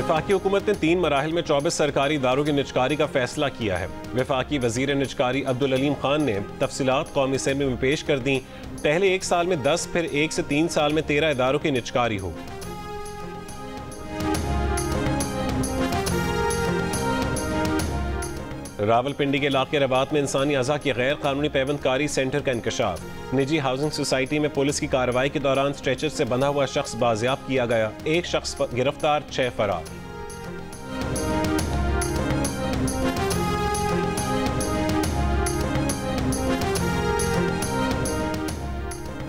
वफाकी हुकूमत ने 3 मराहिल में 24 सरकारी इदारों की निजकारी का फैसला किया है। वफाकी वजीर निजकारी अब्दुल अलीम खान ने तफसीलात कौमी असेंबली में पेश कर दी। पहले 1 साल में 10, फिर 1 से 3 साल में 13 इदारों की निजकारी होगी। रावलपिंडी के इलाके रबात में इंसानी अज़ा की गैर कानूनी पैबंदकारी सेंटर का इंकशाफ। निजी हाउसिंग सोसाइटी में पुलिस की कार्रवाई के दौरान स्ट्रेचर से बंधा हुआ शख्स बाजियाब किया गया। 1 शख्स गिरफ्तार, 6 फरार।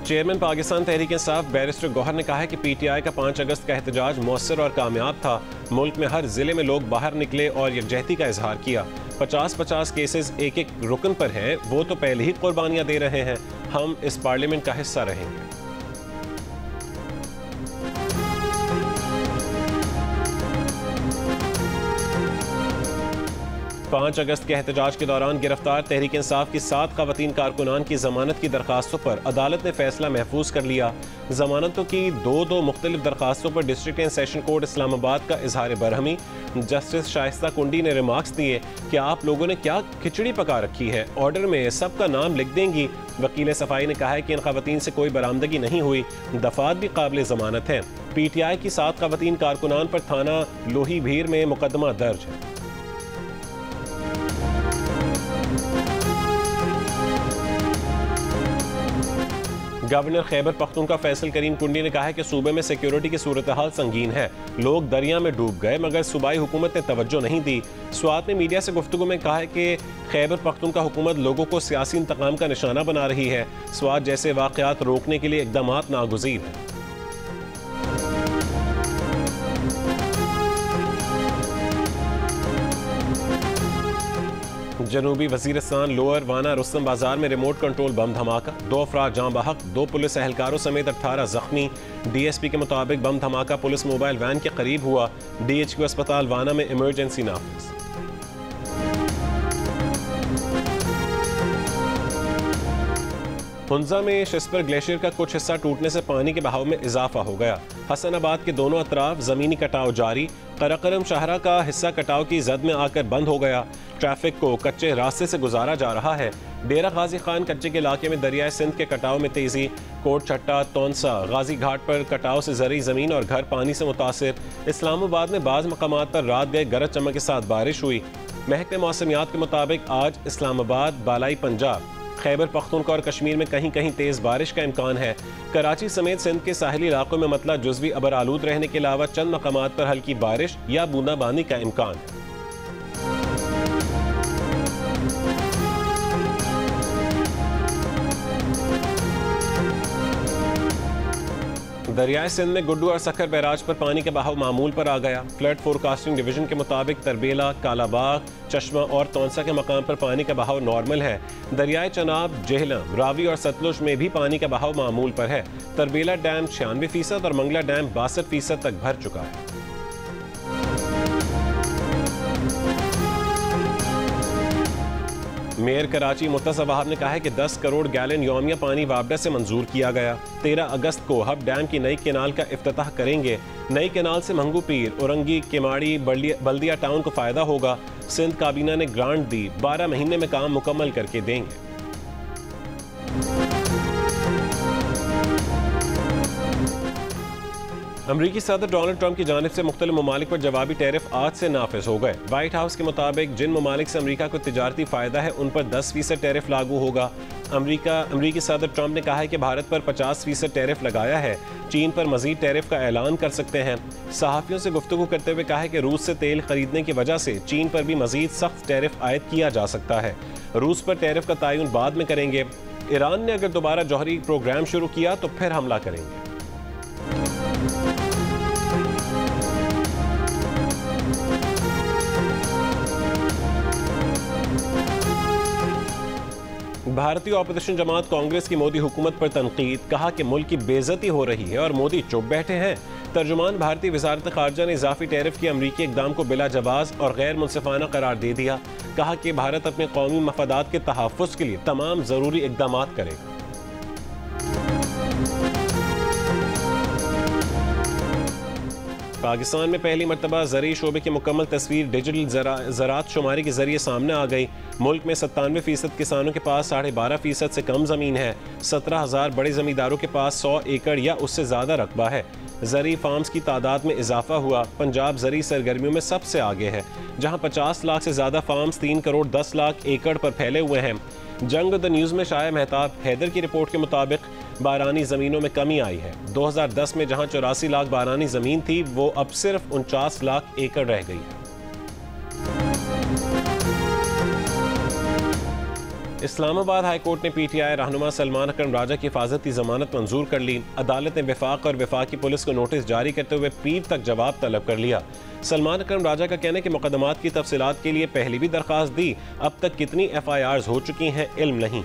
चेयरमैन पाकिस्तान तहरीक इंसाफ बैरिस्टर गौहर ने कहा है कि PTI का 5 अगस्त का एहतजाज मौसर और कामयाब था। मुल्क में हर जिले में लोग बाहर निकले और यकजहती का इजहार किया। 50-50 केसेस एक एक रुकन पर हैं, वो तो पहले ही कुर्बानियां दे रहे हैं। हम इस पार्लियामेंट का हिस्सा रहेंगे। 5 अगस्त के एहतजाज के दौरान गिरफ्तार तहरीक इंसाफ की 7 खवातीन कारकुनान की जमानत की दरखास्तों पर अदालत ने फैसला महफूज कर लिया। जमानतों की दो मुख्तलिफ दरखास्तों पर district and session court Islamabad का इजहार बरहमी। जस्टिस शाइस्ता कुंडी ने रिमार्क्स दिए कि आप लोगों ने क्या खिचड़ी पका रखी है, ऑर्डर में सबका नाम लिख देंगी। वकील सफाई ने कहा है कि इन खवातीन से कोई बरामदगी नहीं हुई, दफात भी काबिल जमानत है। PTI की 7 खवातीन कारकुनान पर थाना लोही भीर में मुकदमा दर्ज है। गवर्नर खैबर पख्तूनख्वा फैसल करीम कुंडी ने कहा है कि सूबे में सिक्योरिटी की सूरत हाल संगीन है। लोग दरिया में डूब गए मगर सूबाई हुकूमत ने तवज्जो नहीं दी। स्वात ने मीडिया से गुफ्तगू में कहा है कि खैबर पख्तूनख्वा हुकूमत लोगों को सियासी इंतकाम का निशाना बना रही है। स्वात जैसे वाक़यात रोकने के लिए इक़दाम नागुज़ीर हैं। जनूबी वजीरिस्तान लोअर वाना रुस्तम बाजार में रिमोट कंट्रोल बम धमाका, 2 अफराद जाँ बहक, 2 पुलिस एहलकारों समेत 18 जख्मी। DSP के मुताबिक बम धमाका पुलिस मोबाइल वैन के करीब हुआ। DHQ अस्पताल वाना में इमरजेंसी नाफिज। हुंजा में शिस्पर ग्लेशियर का कुछ हिस्सा टूटने से पानी के बहाव में इजाफा हो गया। हसनाबाद के दोनों अतराफ जमीनी कटाव जारी। कराकरम शाहरा का हिस्सा कटाव की जद में आकर बंद हो गया। ट्रैफिक को कच्चे रास्ते से गुजारा जा रहा है। डेरा गाजी खान कच्चे के इलाके में दरियाए सिंध के कटाव में तेजी। कोट छट्टा, तौनसा, गाजी घाट पर कटाव से जरी जमीन और घर पानी से मुतासिर। इस्लामाबाद में बाज़ मकामात पर रात गए गरज चमक के साथ बारिश हुई। महकमे मौसमियात के मुताबिक आज इस्लामाबाद, बालाई पंजाब, खैबर पख्तूनख्वा और कश्मीर में कहीं कहीं तेज बारिश का इम्कान है। कराची समेत सिंध के साहिली इलाकों में मतला जुज़वी अबर आलूद रहने के अलावा चंद मकामात पर हल्की बारिश या बूंदाबांदी का इम्कान है। दरियाए सिंध में गुड्डू और सखर बैराज पर पानी का बहाव मामूल पर आ गया। फ्लड फोरकास्टिंग डिवीजन के मुताबिक तरबेला, कालाबाग, चश्मा और तौनसा के मकाम पर पानी का बहाव नॉर्मल है। दरियाए चनाब, जेहलम, रावी और सतलुज में भी पानी का बहाव मामूल पर है। तरबेला डैम 96% और मंगला डैम 62% तक भर चुका है। मेयर कराची मुत्तसा वहाब ने कहा है कि 10 करोड़ गैलन यौमिया पानी वापडा से मंजूर किया गया। 13 अगस्त को हब डैम की नई केनाल का इफ्तिताह करेंगे। नई केनाल से मंगू पीर, औरंगी, केमाड़ी, बल्दिया टाउन को फायदा होगा। सिंध काबीना ने ग्रांट दी, 12 महीने में काम मुकम्मल करके देंगे। अमरीकी सदर डोनाल्ड ट्रंप की जानिब से मुख्तलिफ ममालिक पर जवाबी टैरिफ आज से नाफिज हो गए। व्हाइट हाउस के मुताबिक जिन ममालिक से अमरीका को तिजारती फ़ायदा है उन पर 10% टैरिफ लागू होगा। अमरीकी सदर ट्रंप ने कहा है कि भारत पर 50% टैरिफ लगाया है। चीन पर मजीद टैरिफ का ऐलान कर सकते हैं। सहाफ़ियों से गुफ्तगू करते हुए कहा है कि रूस से तेल खरीदने की वजह से चीन पर भी मजीद सख्त टैरिफ आयद किया जा सकता है। रूस पर टैरिफ का तयन बाद में करेंगे। ईरान ने अगर दोबारा जौहरी प्रोग्राम शुरू किया तो फिर हमला करेंगे। भारतीय ऑपोजिशन जमात कांग्रेस की मोदी हुकूमत पर तनकीद। कहा कि मुल्क की बेइज्जती हो रही है और मोदी चुप बैठे हैं। तर्जुमान भारतीय वजारत खारजा ने इजाफी टैरिफ की अमरीकी इक़दाम को बिला जवाज़ और गैर मुनसिफाना करार दे दिया। कहा कि भारत अपने कौमी मफादात के तहफ़्फ़ुज़ के लिए तमाम ज़रूरी इक़दाम करेगा। पाकिस्तान में पहली मरतबा ज़रूरी शोबे की मुकम्मल तस्वीर डिजिटल ज़राअत शुमारी के जरिए सामने आ गई। मुल्क में 97% किसानों के पास 12.5% से कम ज़मीन है। 17,000 बड़े ज़मींदारों के पास 100 एकड़ या उससे ज़्यादा रकबा है। ज़रूरी फार्म्स की तादाद में इजाफा हुआ। पंजाब ज़रूरी सरगर्मियों में सबसे आगे है, जहाँ 50 लाख से ज़्यादा फार्म्स 3 करोड़ 10 लाख एकड़ पर फैले हुए हैं। जंग द न्यूज़ में शाया मेहताब हैदर की रिपोर्ट के मुताबिक बारानी ज़मीनों में कमी आई है। 2010 में जहां 84 लाख बारानी ज़मीन थी, वो अब सिर्फ 49 लाख एकड़ रह गई है। इस्लामाबाद हाई कोर्ट ने PTI रहनुमा सलमान अकरम राजा की हिफाजती जमानत मंजूर कर ली। अदालत ने वफाक और वफाकी पुलिस को नोटिस जारी करते हुए पीर तक जवाब तलब कर लिया। सलमान अकरम राजा का कहना है कि मुकदमात की तफसीलात के लिए पहले भी दरख्वास्त दी, अब तक कितनी FIRs हो चुकी हैं इल्म नहीं।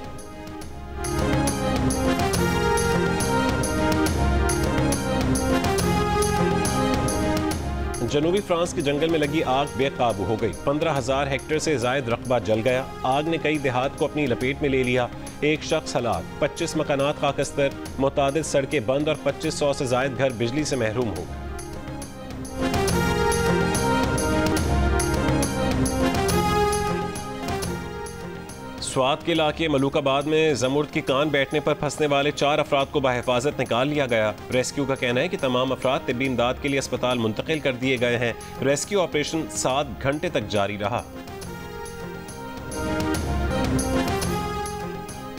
जनूबी फ्रांस के जंगल में लगी आग बेकाबू हो गई। 15,000 हेक्टेयर से जायद रकबा जल गया। आग ने कई देहात को अपनी लपेट में ले लिया। एक शख्स हलाक, 25 मकानात खाकस्तर, मुतादिद सड़कें बंद और 2500 से जायद घर बिजली से महरूम हो गए। स्वात के इलाके मलूकाबाद में जमुर्द की कान बैठने पर फंसने वाले 4 अफराद को बाहिफाजत निकाल लिया गया। रेस्क्यू का कहना है कि तमाम अफराद तिब्बी इमदाद के लिए अस्पताल मुंतकिल कर दिए गए हैं। रेस्क्यू ऑपरेशन 7 घंटे तक जारी रहा।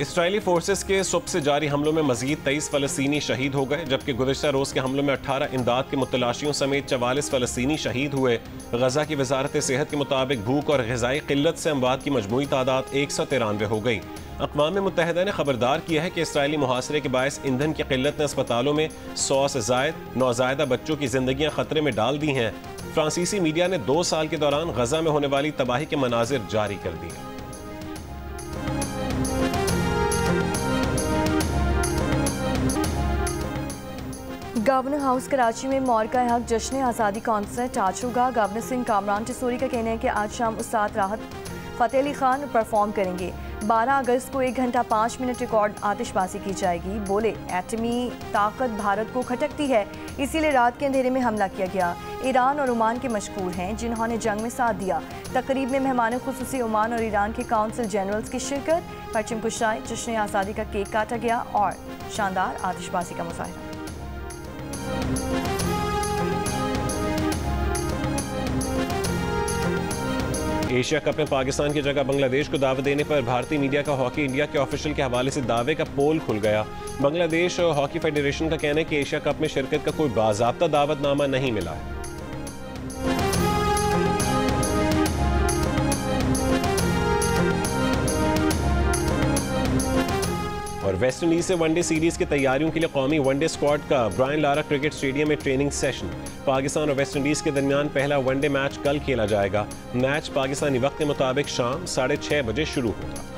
इसराइली फोर्सेस के सुबह से जारी हमलों में मजीद 23 फ़लस्तीनी शहीद हो गए, जबकि गुज़िश्ता रोज़ के हमलों में 18 इमदाद के मुतलाशियों समेत 44 फ़लस्तीनी शहीद हुए। गजा की वजारत सेहत के मुताबिक भूख और ग़िज़ाई क़िल्लत से अमवात की मजमूई तादाद 193 हो गई। अक़वाम मुत्तहिदा ने खबरदार किया है कि इसराइली मुहासरे के बायस ईंधन की क़िल्लत ने अस्पतालों में 100 से ज़ायद नौज़ायदा बच्चों की ज़िंदगियाँ ख़तरे में डाल दी हैं। फ्रांसीसी मीडिया ने 2 साल के दौरान गजा में होने वाली तबाही के मनाजिर जारी कर दिए। गवर्नर हाउस कराची में मौरका हक जश्न आज़ादी कॉन्सर्ट आज होगा। गवर्नर सिंह कामरान टिसोरी का कहना है कि आज शाम उस्ताद राहत फ़तेह अली खान परफॉर्म करेंगे। 12 अगस्त को 1 घंटा 5 मिनट रिकॉर्ड आतिशबाजी की जाएगी। बोले, एटमी ताकत भारत को खटकती है, इसीलिए रात के अंधेरे में हमला किया गया। ईरान और ओमान के मशकूर हैं जिन्होंने जंग में साथ दिया। तकरीब में मेहमान खुसूसी ओमान और ईरान के काउंसिल जनरल्स की शिरकत, परचम कुशाई, जश्न आज़ादी का केक काटा गया और शानदार आतिशबाजी का मुजाहरा। एशिया कप में पाकिस्तान की जगह बांग्लादेश को दावत देने पर भारतीय मीडिया का हॉकी इंडिया के ऑफिशियल के हवाले से दावे का पोल खुल गया। बांग्लादेश हॉकी फेडरेशन का कहना है कि एशिया कप में शिरकत का कोई बाज़ाब्ता दावतनामा नहीं मिला है। और वेस्ट इंडीज से वनडे सीरीज की तैयारियों के लिए कौमी वनडे स्क्वाड का ब्रायन लारा क्रिकेट स्टेडियम में ट्रेनिंग सेशन। पाकिस्तान और वेस्ट इंडीज के दरमियान पहला वनडे मैच कल खेला जाएगा। मैच पाकिस्तानी वक्त के मुताबिक शाम 6:30 बजे शुरू होगा।